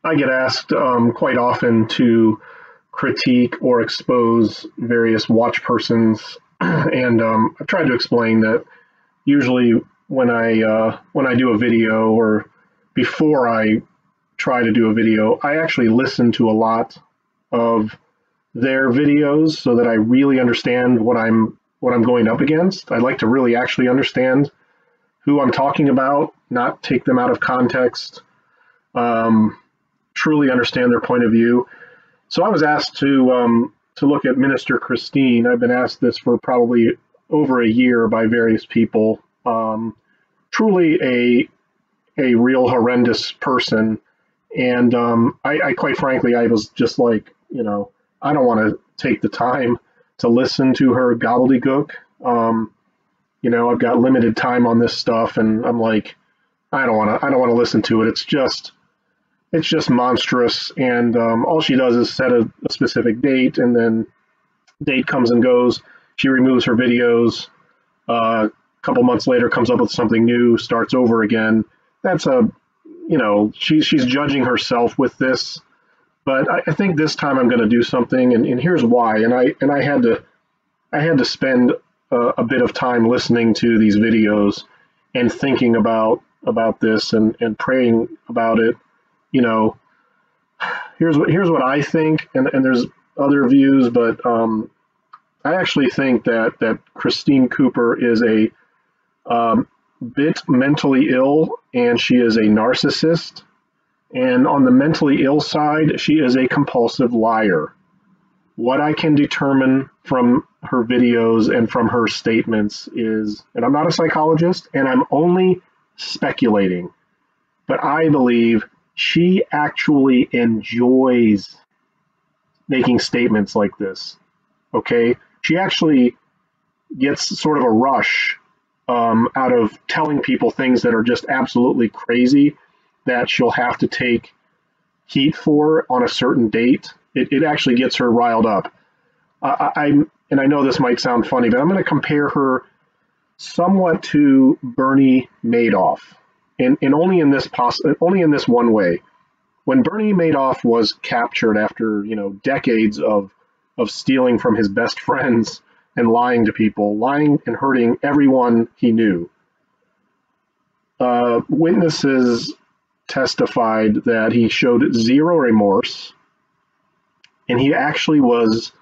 I get asked quite often to critique or expose various watch persons, and I've tried to explain that usually when I do a video, or before I try to do a video, I actually listen to a lot of their videos so that I really understand what I'm going up against. I'd like to really actually understand who I'm talking about, not take them out of context, truly understand their point of view. So I was asked to look at Minister Christine. I've been asked this for probably over a year by various people. Truly a real horrendous person. And I quite frankly, I was just like, I don't want to take the time to listen to her gobbledygook. I've got limited time on this stuff, and I'm like, I don't want to listen to it. It's just monstrous. And all she does is set a specific date, and then date comes and goes. She removes her videos. A couple months later, comes up with something new, starts over again. That's she's judging herself with this. But I think this time I'm going to do something, and here's why. And I had to spend a bit of time listening to these videos and thinking about this and praying about it. Here's what I think, and there's other views, but I actually think that Christine Cooper is a bit mentally ill, and she is a narcissist. And on the mentally ill side, she is a compulsive liar. What I can determine from her videos and from her statements is, and I'm not a psychologist, and I'm only speculating, but I believe she actually enjoys making statements like this. Okay? She actually gets sort of a rush out of telling people things that are just absolutely crazy, that she'll have to take heat for on a certain date. It actually gets her riled up. And I know this might sound funny, but I'm going to compare her somewhat to Bernie Madoff, and only in this one way. When Bernie Madoff was captured after decades of stealing from his best friends and lying to people, lying and hurting everyone he knew, witnesses testified that he showed zero remorse, and he actually was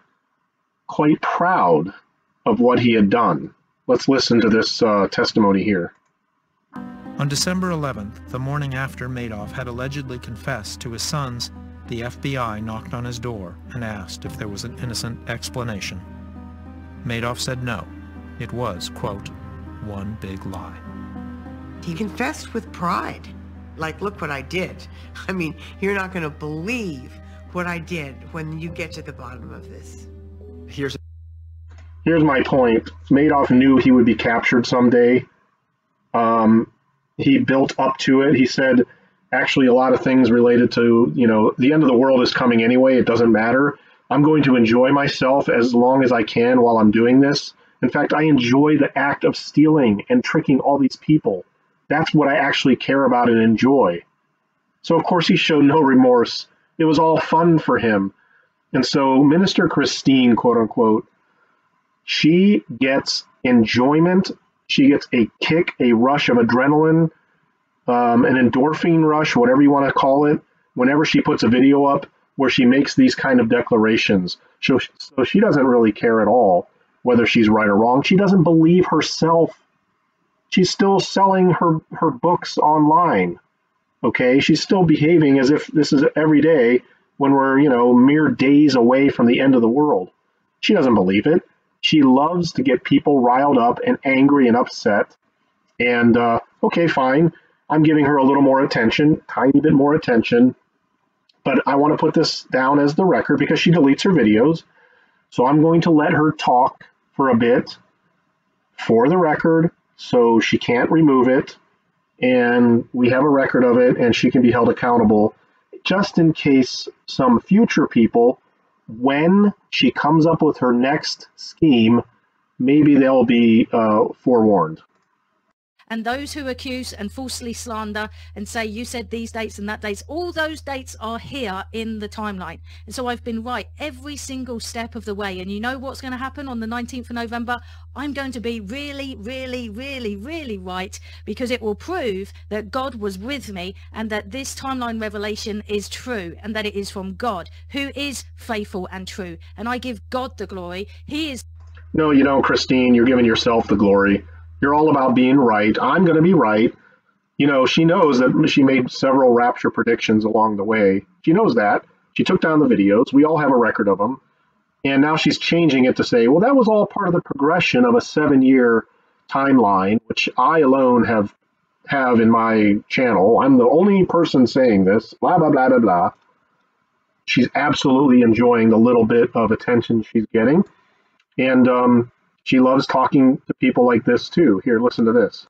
quite proud of what he had done. Let's listen to this testimony here. On December 11th, the morning after Madoff had allegedly confessed to his sons, the FBI knocked on his door and asked if there was an innocent explanation. Madoff said no. It was, quote, one big lie. He confessed with pride. Like, look what I did. I mean, you're not going to believe what I did when you get to the bottom of this. Here's my point. Madoff knew he would be captured someday. He built up to it. He said, actually, a lot of things related to, the end of the world is coming anyway. It doesn't matter. I'm going to enjoy myself as long as I can while I'm doing this. In fact, I enjoy the act of stealing and tricking all these people. That's what I actually care about and enjoy. So, of course, he showed no remorse. It was all fun for him. And so Minister Christine, quote unquote, she gets enjoyment. She gets a kick, a rush of adrenaline, an endorphin rush, whatever you want to call it, whenever she puts a video up where she makes these kind of declarations. So she doesn't really care at all whether she's right or wrong. She doesn't believe herself. She's still selling her books online. Okay, she's still behaving as if this is every day when we're, mere days away from the end of the world. She doesn't believe it. She loves to get people riled up and angry and upset. And, okay, fine. I'm giving her a little more attention, tiny bit more attention. But I want to put this down as the record because she deletes her videos. So I'm going to let her talk for a bit for the record so she can't remove it. And we have a record of it, and she can be held accountable just in case some future people, when she comes up with her next scheme, maybe they'll be forewarned. And those who accuse and falsely slander and say you said these dates and that dates, all those dates are here in the timeline. And so I've been right every single step of the way. And you know what's going to happen on the 19th of November? I'm going to be really, really, really, really right, because it will prove that God was with me and that this timeline revelation is true and that it is from God, who is faithful and true. And I give God the glory. He is... No, you don't, Christine. You're giving yourself the glory. You're all about being right. I'm going to be right. You know, she knows that she made several Rapture predictions along the way. She knows that. She took down the videos. We all have a record of them. And now she's changing it to say, well, that was all part of the progression of a 7-year timeline, which I alone have in my channel. I'm the only person saying this, blah, blah, blah, blah, blah. She's absolutely enjoying the little bit of attention she's getting. And she loves talking to people like this too. Here, listen to this.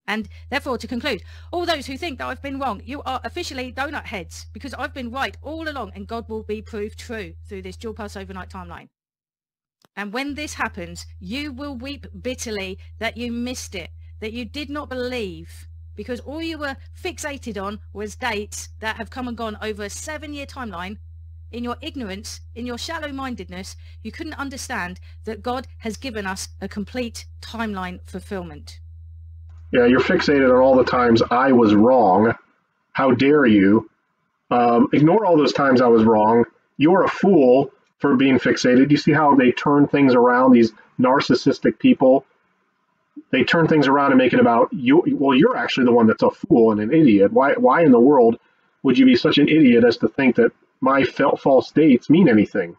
And therefore, to conclude, all those who think that I've been wrong, you are officially donut heads, because I've been right all along, and God will be proved true through this dual pulse overnight timeline. And when this happens, you will weep bitterly that you missed it, that you did not believe, because all you were fixated on was dates that have come and gone over a 7-year timeline. In your ignorance, in your shallow-mindedness, you couldn't understand that God has given us a complete timeline fulfillment. Yeah, you're fixated on all the times I was wrong. How dare you? Ignore all those times I was wrong. You're a fool for being fixated. You see how they turn things around, these narcissistic people? They turn things around and make it about you. Well, you're actually the one that's a fool and an idiot. Why in the world would you be such an idiot as to think that my false dates mean anything?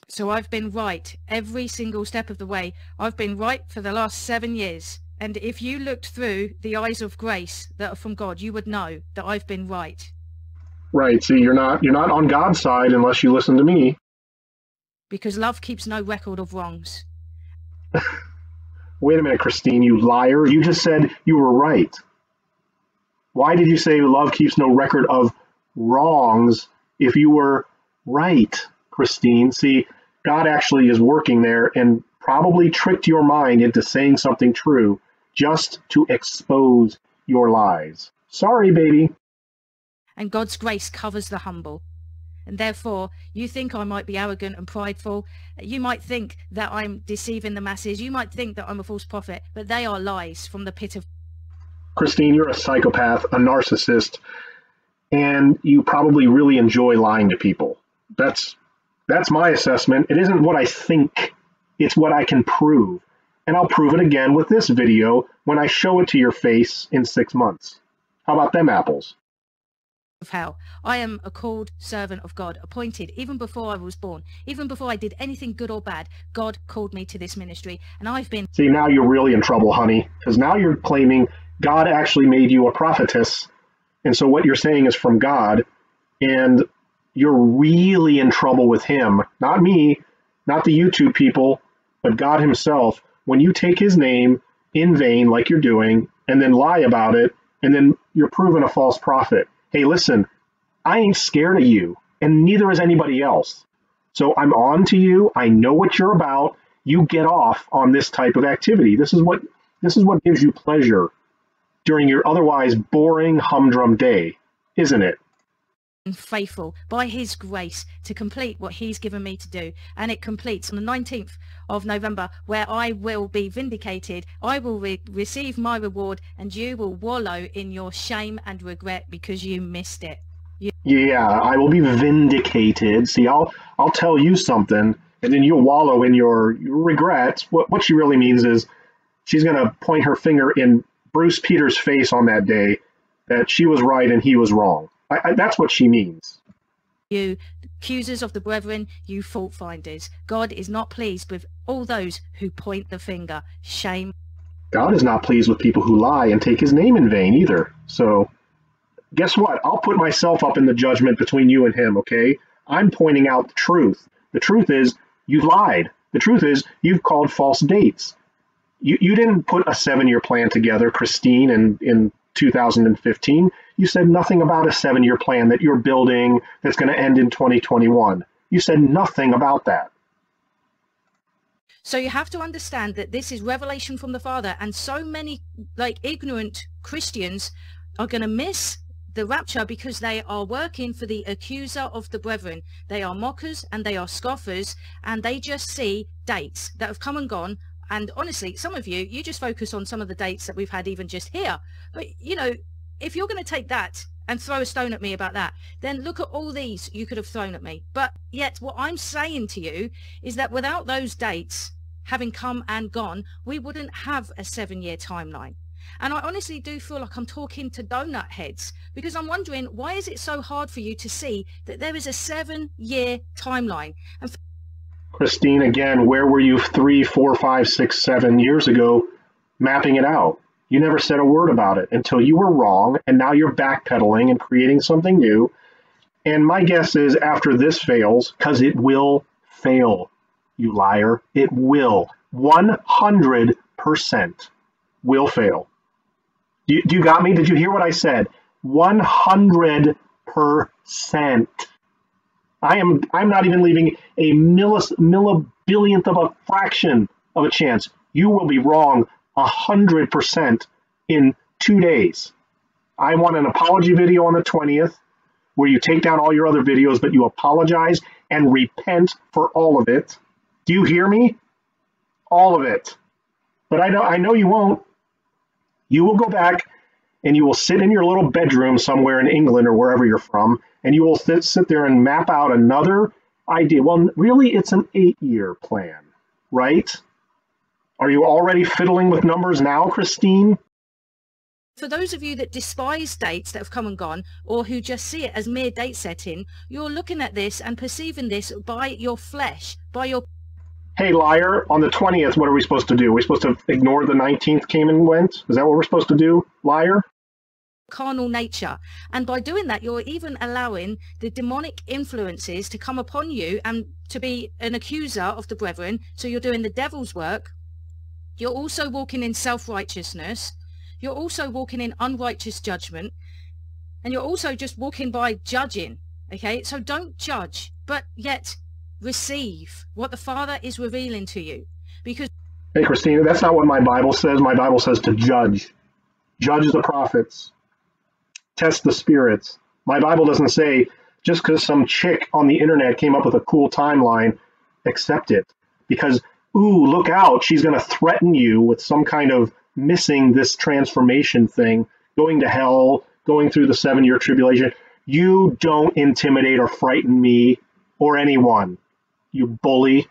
So I've been right every single step of the way. I've been right for the last 7 years. And if you looked through the eyes of grace that are from God, you would know that I've been right. Right. See, you're not on God's side unless you listen to me. Because love keeps no record of wrongs. Wait a minute, Christine, you liar. You just said you were right. Why did you say love keeps no record of wrongs if you were right, Christine? See, God actually is working there and probably tricked your mind into saying something true just to expose your lies. Sorry, baby. And God's grace covers the humble. And therefore, you think I might be arrogant and prideful. You might think that I'm deceiving the masses. You might think that I'm a false prophet, but they are lies from the pit of... Christine, you're a psychopath, a narcissist, and you probably really enjoy lying to people. That's my assessment. It isn't what I think, it's what I can prove. And I'll prove it again with this video when I show it to your face in 6 months. How about them apples? Of hell. I am a called servant of God, appointed even before I was born, even before I did anything good or bad. God called me to this ministry, and I've been... See, now you're really in trouble, honey, because now you're claiming God actually made you a prophetess, and so what you're saying is from God, and you're really in trouble with him. Not me, not the YouTube people, but God himself. When you take his name in vain, like you're doing, and then lie about it, and then you're proven a false prophet. Hey, listen, I ain't scared of you, and neither is anybody else. So I'm on to you. I know what you're about. You get off on this type of activity. This is what gives you pleasure during your otherwise boring humdrum day, isn't it? Faithful by his grace to complete what he's given me to do, and it completes on the 19th of November, where I will be vindicated. I will receive my reward, and you will wallow in your shame and regret because you missed it. Yeah, I will be vindicated. See, I'll tell you something, and then you'll wallow in your regrets. What she really means is she's going to point her finger in Bruce Peters' face on that day that she was right and he was wrong. That's what she means. You accusers of the brethren, you fault finders. God is not pleased with all those who point the finger. Shame. God is not pleased with people who lie and take his name in vain either. So guess what? I'll put myself up in the judgment between you and him, okay? I'm pointing out the truth. The truth is you've lied. The truth is you've called false dates. You didn't put a 7-year plan together, Christine, in 2015. You said nothing about a 7-year plan that you're building that's going to end in 2021. You said nothing about that. So you have to understand that this is revelation from the Father, and so many ignorant Christians are going to miss the rapture because they are working for the accuser of the brethren. They are mockers and they are scoffers, and they just see dates that have come and gone. And honestly, some of you just focus on some of the dates that we've had even just here. But, you know, if you're going to take that and throw a stone at me about that, then look at all these you could have thrown at me. But yet what I'm saying to you is that without those dates having come and gone, we wouldn't have a 7-year timeline. And I honestly do feel like I'm talking to donut heads, because I'm wondering, why is it so hard for you to see that there is a 7-year timeline? And Christine, again, where were you 3, 4, 5, 6, 7 years ago mapping it out? You never said a word about it until you were wrong, and now you're backpedaling and creating something new. And my guess is after this fails, because it will fail, you liar, it will. 100% will fail. Do you got me? Did you hear what I said? 100%. I'm not even leaving a millibillionth of a fraction of a chance. You will be wrong 100% in 2 days. I want an apology video on the 20th where you take down all your other videos, but you apologize and repent for all of it. Do you hear me? All of it. But I know you won't. You will go back and you will sit in your little bedroom somewhere in England or wherever you're from, and you will sit there and map out another idea. Well, really, it's an 8-year plan, right? Are you already fiddling with numbers now, Christine? for those of you that despise dates that have come and gone, or who just see it as mere date setting, you're looking at this and perceiving this by your flesh, by your... Hey, liar, on the 20th, what are we supposed to do? We're supposed to ignore the 19th came and went? Is that what we're supposed to do, liar? Carnal nature. And by doing that, you're even allowing the demonic influences to come upon you and to be an accuser of the brethren. So you're doing the devil's work. You're also walking in self-righteousness. You're also walking in unrighteous judgment. And you're also just walking by judging. Okay, so don't judge, but yet receive what the Father is revealing to you. Because... Hey, Christina, that's not what my Bible says. My Bible says to judge. Judge the prophets. Test the spirits. My Bible doesn't say just because some chick on the internet came up with a cool timeline, accept it. Because, ooh, look out, she's going to threaten you with some kind of missing this transformation thing, going to hell, going through the 7-year tribulation. You don't intimidate or frighten me or anyone, you bully.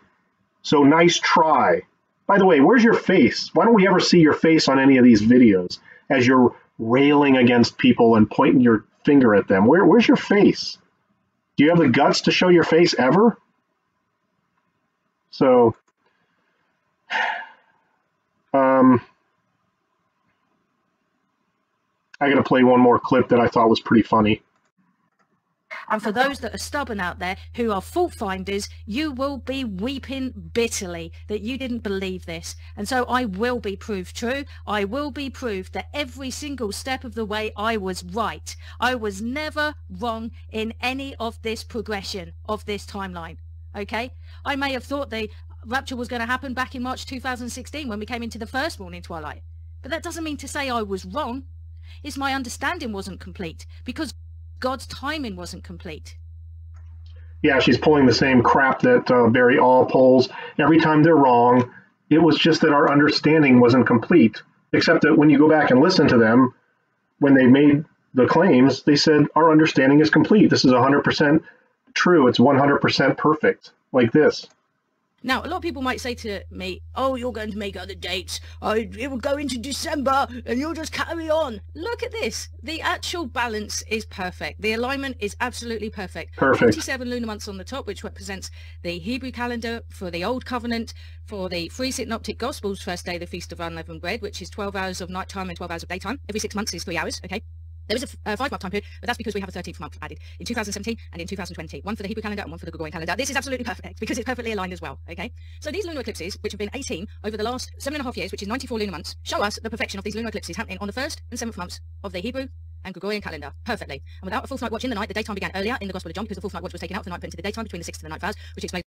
So nice try. By the way, where's your face? Why don't we ever see your face on any of these videos as you're railing against people and pointing your finger at them? Where's your face? Do you have the guts to show your face ever? So, I got to play one more clip that I thought was pretty funny. And for those that are stubborn out there who are fault finders, you will be weeping bitterly that you didn't believe this. And so I will be proved true. I will be proved that every single step of the way I was right. I was never wrong in any of this progression of this timeline. Okay? I may have thought the rapture was going to happen back in March 2016 when we came into the first morning twilight. But that doesn't mean to say I was wrong. It's my understanding wasn't complete because God's timing wasn't complete. Yeah, she's pulling the same crap that Barry All pulls every time they're wrong. It was just that our understanding wasn't complete. Except that when you go back and listen to them, when they made the claims, they said, our understanding is complete. This is 100% true. It's 100% perfect, like this. Now, a lot of people might say to me, oh, you're going to make other dates. It will go into December and you'll just carry on. Look at this. The actual balance is perfect. The alignment is absolutely perfect. Perfect. 47 lunar months on the top, which represents the Hebrew calendar for the Old Covenant, for the 3 Synoptic Gospels, first day of the Feast of Unleavened Bread, which is 12 hours of nighttime and 12 hours of daytime. Every 6 months is 3 hours, okay? There is a 5-month time period, but that's because we have a 13th month added in 2017 and in 2020. One for the Hebrew calendar and one for the Gregorian calendar. This is absolutely perfect because it's perfectly aligned as well, okay? So these lunar eclipses, which have been 18 over the last 7.5 years, which is 94 lunar months, show us the perfection of these lunar eclipses happening on the 1st and 7th months of the Hebrew and Gregorian calendar, perfectly. And without a fourth night watch in the night, the daytime began earlier in the Gospel of John because the fourth night watch was taken out for the night put into the daytime between the 6th and the 9th hours, which explains